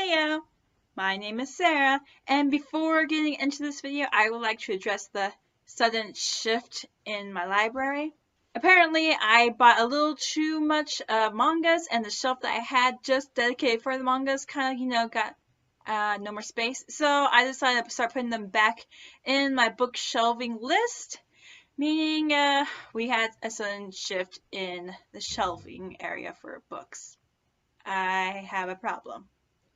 Heyo! My name is Sarah, and before getting into this video, I would like to address the sudden shift in my library. Apparently, I bought a little too much mangas, and the shelf that I had just dedicated for the mangas kind of, got no more space. So I decided to start putting them back in my book shelving list, meaning we had a sudden shift in the shelving area for books. I have a problem.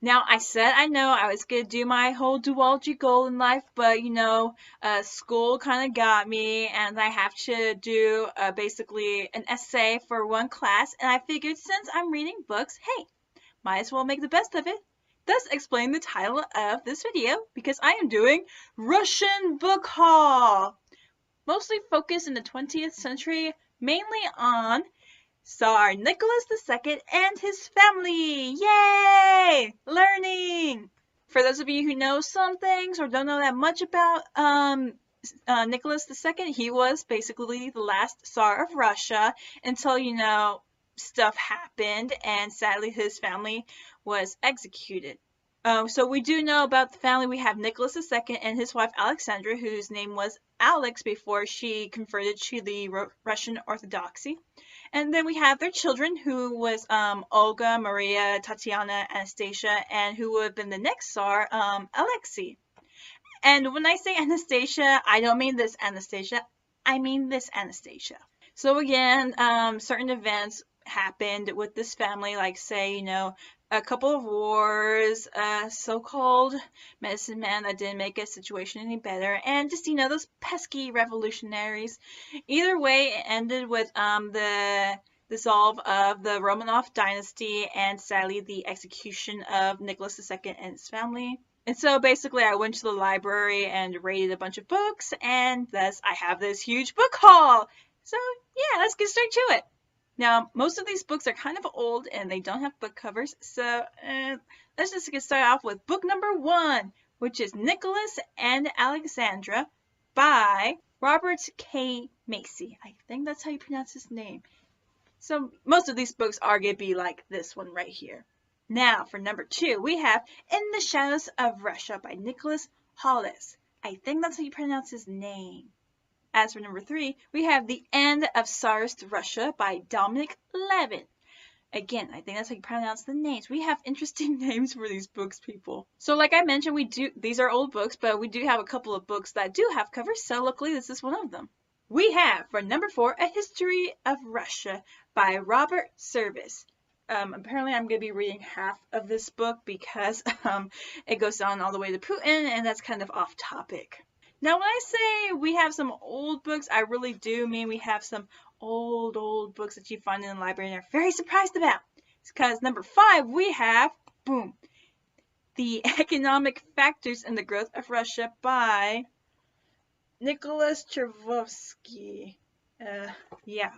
Now, I said I know I was going to do my whole duology goal in life, but school kind of got me, and I have to do basically an essay for one class, and I figured since I'm reading books, hey, might as well make the best of it. Thus explain the title of this video, because I am doing Russian book haul, mostly focused in the 20th century, mainly on Tsar Nicholas II and his family! Yay! Learning! For those of you who know some things or don't know that much about Nicholas II, he was basically the last Tsar of Russia until, stuff happened and sadly his family was executed. So we do know about the family. We have Nicholas II and his wife Alexandra, whose name was Alex before she converted to the Russian Orthodoxy. And then we have their children, who was Olga, Maria, Tatiana, Anastasia, and who would have been the next Tsar, Alexei. And when I say Anastasia, I don't mean this Anastasia, I mean this Anastasia. So again, certain events happened with this family, like say, a couple of wars, so-called medicine man that didn't make a situation any better, and just, those pesky revolutionaries. Either way, it ended with the dissolve of the Romanov dynasty and sadly the execution of Nicholas II and his family. And so basically I went to the library and raided a bunch of books, and thus I have this huge book haul. So yeah, let's get straight to it. Now, most of these books are kind of old and they don't have book covers, so let's just get started off with book number 1, which is Nicholas and Alexandra by Robert K. Macy. I think that's how you pronounce his name. So most of these books are going to be like this one right here. Now, for number 2, we have In the Shadows of Russia by Nicholas Hollis. I think that's how you pronounce his name. As for number 3, we have The End of Tsarist Russia by Dominic Levin. Again, I think that's how you pronounce the names. We have interesting names for these books, people. So like I mentioned, these are old books, but we do have a couple of books that do have covers, so luckily this is one of them. We have, for number 4, A History of Russia by Robert Service. Apparently I'm going to be reading half of this book because it goes on all the way to Putin, and that's kind of off topic. Now, when I say we have some old books, I really do mean we have some old books that you find in the library and are very surprised about. It's because number 5, we have, boom, The Economic Factors in the Growth of Russia by Nicholas Chervosky. Yeah,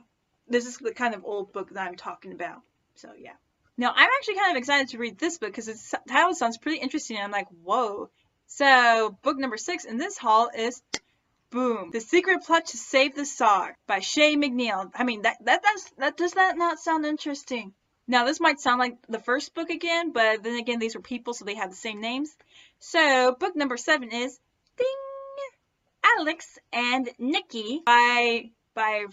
this is the kind of old book that I'm talking about. So, yeah. Now, I'm actually kind of excited to read this book because its title sounds pretty interesting. And I'm like, whoa. So, book number 6 in this haul is, boom, The Secret Plot to Save the Tsar by Shay McNeil. I mean, does that not sound interesting? Now, this might sound like the first book again, but then again, these were people, so they have the same names. So, book number 7 is, ding, Alex and Nikki by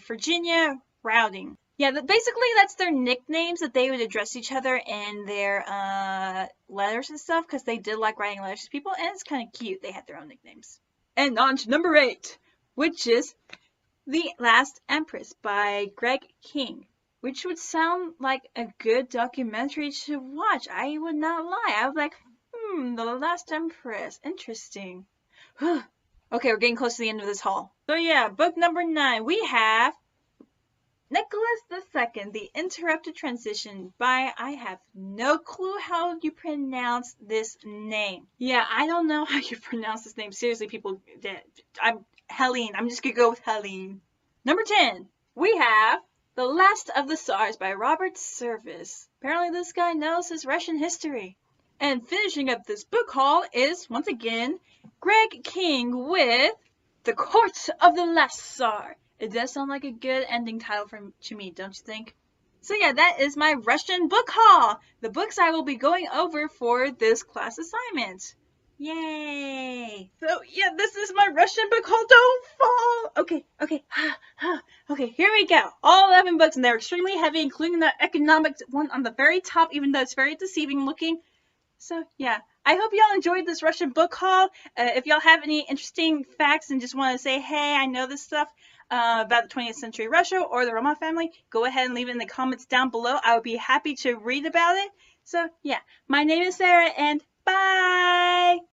Virginia Rowding. Yeah, basically that's their nicknames that they would address each other in their letters and stuff, because they did like writing letters to people, and it's kind of cute. They had their own nicknames. And on to number 8, which is The Last Empress by Greg King, which would sound like a good documentary to watch. I would not lie. I was like, The Last Empress. Interesting. Okay, we're getting close to the end of this haul. So yeah, book number 9, we have Nicholas II, The Interrupted Transition by, I have no clue how you pronounce this name. Yeah, I don't know how you pronounce this name. Seriously, people, Helene. I'm just going to go with Helene. Number 10, we have The Last of the Tsars by Robert Service. Apparently this guy knows his Russian history. And finishing up this book haul is, once again, Greg King with The Court of the Last Tsar. It does sound like a good ending title to me, don't you think? So yeah, that is my Russian book haul. The books I will be going over for this class assignment. Yay! So yeah, this is my Russian book haul. Don't fall! Okay. Okay, here we go. All 11 books, and they're extremely heavy, including the economics one on the very top, even though it's very deceiving looking. So yeah, I hope y'all enjoyed this Russian book haul. If y'all have any interesting facts and just want to say, hey, I know this stuff about the 20th century Russia or the Romanov family, go ahead and leave it in the comments down below. I would be happy to read about it. So yeah, my name is Sarah, and bye!